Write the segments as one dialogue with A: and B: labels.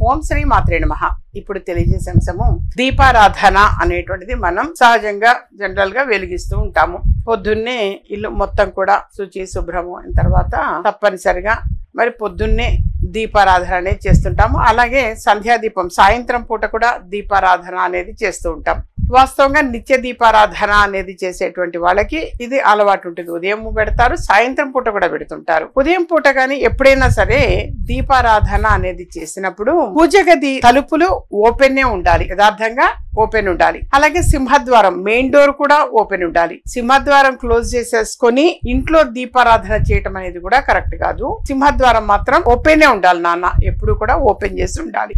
A: ఓం శ్రీ మాత్రే నమః. ఇప్పుడు తెలియజేసే అంశము దీపారాధన అనేటువంటిది మనం సహజంగా జనరల్ గా వెలిగిస్తూ ఉంటాము. పొద్దున్నే ఇల్లు మొత్తం కూడా శుచి శుభ్రము అయిన తర్వాత తప్పనిసరిగా మరి పొద్దున్నే దీపారాధన అనేది చేస్తుంటాము. అలాగే సంధ్యాదీపం సాయంత్రం పూట కూడా దీపారాధన అనేది చేస్తూ ఉంటాం. వాస్తవంగా నిత్య దీపారాధన అనేది చేసేటువంటి వాళ్ళకి ఇది అలవాటు ఉంటుంది. ఉదయం పెడతారు, సాయంత్రం పూట కూడా పెడుతుంటారు. ఉదయం పూట కానీ ఎప్పుడైనా సరే దీపారాధన అనేది చేసినప్పుడు పూజ గది తలుపులు ఓపెన్ ఉండాలి, యథార్థంగా ఓపెన్ ఉండాలి. అలాగే సింహద్వారం మెయిన్ డోర్ కూడా ఓపెన్ ఉండాలి. సింహద్వారం క్లోజ్ చేసేసుకొని ఇంట్లో దీపారాధన చేయటం అనేది కూడా కరెక్ట్ కాదు. సింహద్వారం మాత్రం ఓపెన్ ఉండాలి నాన్న, ఎప్పుడు కూడా ఓపెన్ చేసి ఉండాలి.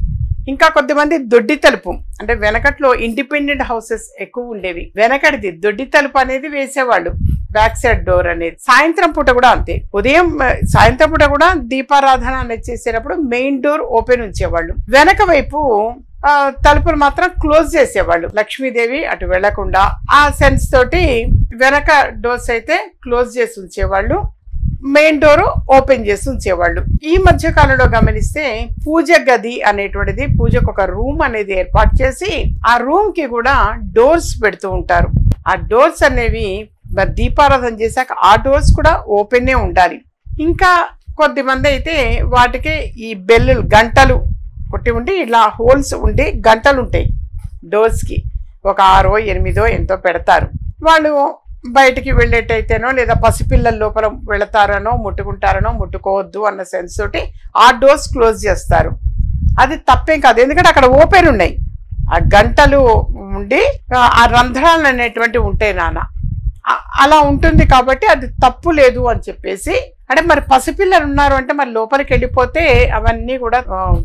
A: ఇంకా కొద్దిమంది దొడ్డి తలుపు అంటే వెనకట్లో ఇండిపెండెంట్ హౌసెస్ ఎక్కువ ఉండేవి, వెనకటిది దొడ్డి తలుపు అనేది వేసేవాళ్ళు, బ్యాక్ సైడ్ డోర్ అనేది. సాయంత్రం పూట కూడా అంతే, సాయంత్రం పూట కూడా దీపారాధన అనేది చేసేటప్పుడు మెయిన్ డోర్ ఓపెన్ ఉంచేవాళ్ళు, వెనక వైపు తలుపులు మాత్రం క్లోజ్ చేసేవాళ్ళు. లక్ష్మీదేవి అటు వెళ్లకుండా ఆ సెన్స్ తోటి వెనక డోర్స్ అయితే క్లోజ్ చేసి ఉంచేవాళ్ళు, మెయిన్ డోర్ ఓపెన్ చేసి ఉంచేవాళ్ళు. ఈ మధ్య కాలంలో గమనిస్తే పూజ గది అనేటువంటిది పూజకు ఒక రూమ్ అనేది ఏర్పాటు చేసి ఆ రూమ్ కి కూడా డోర్స్ పెడుతూ ఉంటారు. ఆ డోర్స్ అనేవి దీపారాధన చేశాక ఆ డోర్స్ కూడా ఓపెన్ ఉండాలి. ఇంకా కొద్దిమంది అయితే వాటికి ఈ బెల్లులు గంటలు కొట్టి ఉండి ఇలా హోల్స్ ఉండి గంటలు ఉంటాయి డోర్స్ కి, ఒక 6 8 ఎంతో పెడతారు. వాళ్ళు బయటికి వెళ్ళేటైతేనో లేదా పసిపిల్లల లోపల వెళతారనో ముట్టుకుంటారనో ముట్టుకోవద్దు అన్న సెన్స్ తోటి ఆ డోర్స్ క్లోజ్ చేస్తారు. అది తప్పేం కాదు, ఎందుకంటే అక్కడ ఓపెన్ ఉన్నాయి, ఆ గంటలు ఉండి ఆ రంధ్రాలు అనేటువంటివి ఉంటాయి నాన్న, అలా ఉంటుంది కాబట్టి అది తప్పు లేదు అని చెప్పేసి. అంటే మరి పసిపిల్లలు ఉన్నారు అంటే మరి లోపలికి వెళ్ళిపోతే అవన్నీ కూడా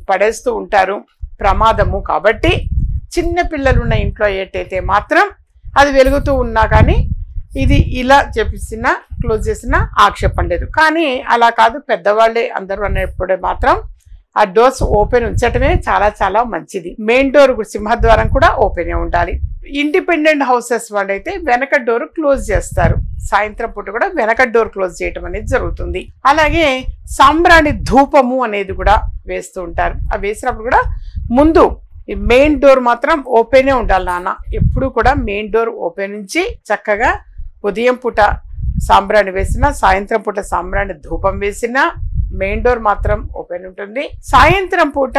A: పడేస్తూ ఉంటారు, ప్రమాదము. కాబట్టి చిన్న పిల్లలు ఉన్న ఇంట్లో ఏటైతే మాత్రం అది వెలుగుతూ ఉన్నా కానీ ఇది ఇలా చెప్పినా క్లోజ్ చేసినా ఆక్షేపం లేదు. కానీ అలా కాదు, పెద్దవాళ్ళే అందరూ అన్నప్పుడే మాత్రం ఆ డోర్స్ ఓపెన్ ఉంచటమే చాలా చాలా మంచిది. మెయిన్ డోర్ సింహద్వారం కూడా ఓపెన్ ఉండాలి. ఇండిపెండెంట్ హౌసెస్ వాళ్ళైతే వెనక డోర్ క్లోజ్ చేస్తారు, సాయంత్రం పూట కూడా వెనక డోర్ క్లోజ్ చేయటం అనేది జరుగుతుంది. అలాగే సాంబ్రాణి ధూపము అనేది కూడా వేస్తూ ఉంటారు. ఆ వేసినప్పుడు కూడా ముందు మెయిన్ డోర్ మాత్రం ఓపెన్ ఉండాలి నాన్న, ఎప్పుడు కూడా మెయిన్ డోర్ ఓపెన్ నుంచి చక్కగా ఉదయం పూట సాంబ్రాణి వేసినా సాయంత్రం పూట సాంబ్రాణి ధూపం వేసినా మెయిన్ డోర్ మాత్రం ఓపెన్ ఉంటుంది. సాయంత్రం పూట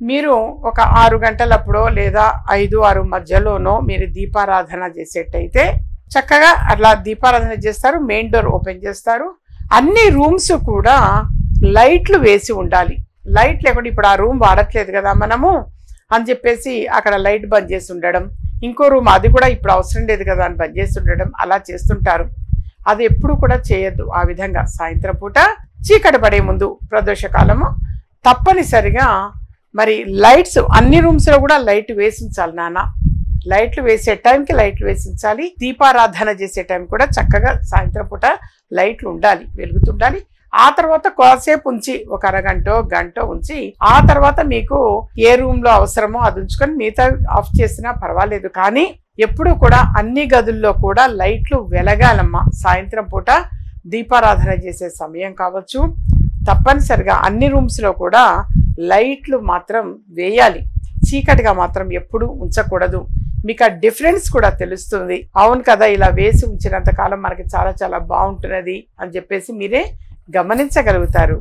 A: మీరు ఒక 6 గంటలప్పుడో లేదా 5 6 మధ్యలోనో మీరు దీపారాధన చేసేటైతే చక్కగా అట్లా దీపారాధన చేస్తారు, మెయిన్ డోర్ ఓపెన్ చేస్తారు. అన్ని రూమ్స్ కూడా లైట్లు వేసి ఉండాలి. లైట్ లేకుండా ఇప్పుడు ఆ రూమ్ వాడట్లేదు కదా మనము అని చెప్పేసి అక్కడ లైట్ బంద్ చేసి ఉండడం, ఇంకో రూమ్ అది కూడా ఇప్పుడు అవసరం లేదు కదా అని బంద్ చేసి ఉండడం, అలా చేస్తుంటారు. అది ఎప్పుడు కూడా చేయొద్దు. ఆ విధంగా సాయంత్రం పూట చీకటి పడే ముందు ప్రదోషకాలము తప్పనిసరిగా మరి లైట్స్ అన్ని రూమ్స్ లో కూడా లైట్ వేసి ఉంచాలి నాన్న. లైట్లు వేసే టైంకి లైట్లు వేసి ఉంచాలి. దీపారాధన చేసే టైం కూడా చక్కగా సాయంత్రం పూట లైట్లు ఉండాలి, వెలుగుతుండాలి. ఆ తర్వాత కాసేపు ఉంచి ఒక అరగంట గంట ఉంచి ఆ తర్వాత మీకు ఏ రూమ్ లో అవసరమో అది ఉంచుకొని మిగతా ఆఫ్ చేసినా పర్వాలేదు. కానీ ఎప్పుడు కూడా అన్ని గదుల్లో కూడా లైట్లు వెలగాలమ్మా. సాయంత్రం పూట దీపారాధన చేసే సమయం కావచ్చు, తప్పనిసరిగా అన్ని రూమ్స్ లో కూడా లైట్లు మాత్రం వేయాలి. చీకటిగా మాత్రం ఎప్పుడు ఉంచకూడదు. మీకు ఆ డిఫరెన్స్ కూడా తెలుస్తుంది. అవును కదా, ఇలా వేసి ఉంచినంత కాలం మనకి చాలా చాలా బాగుంటున్నది అని చెప్పేసి మీరే గమనించగలుగుతారు.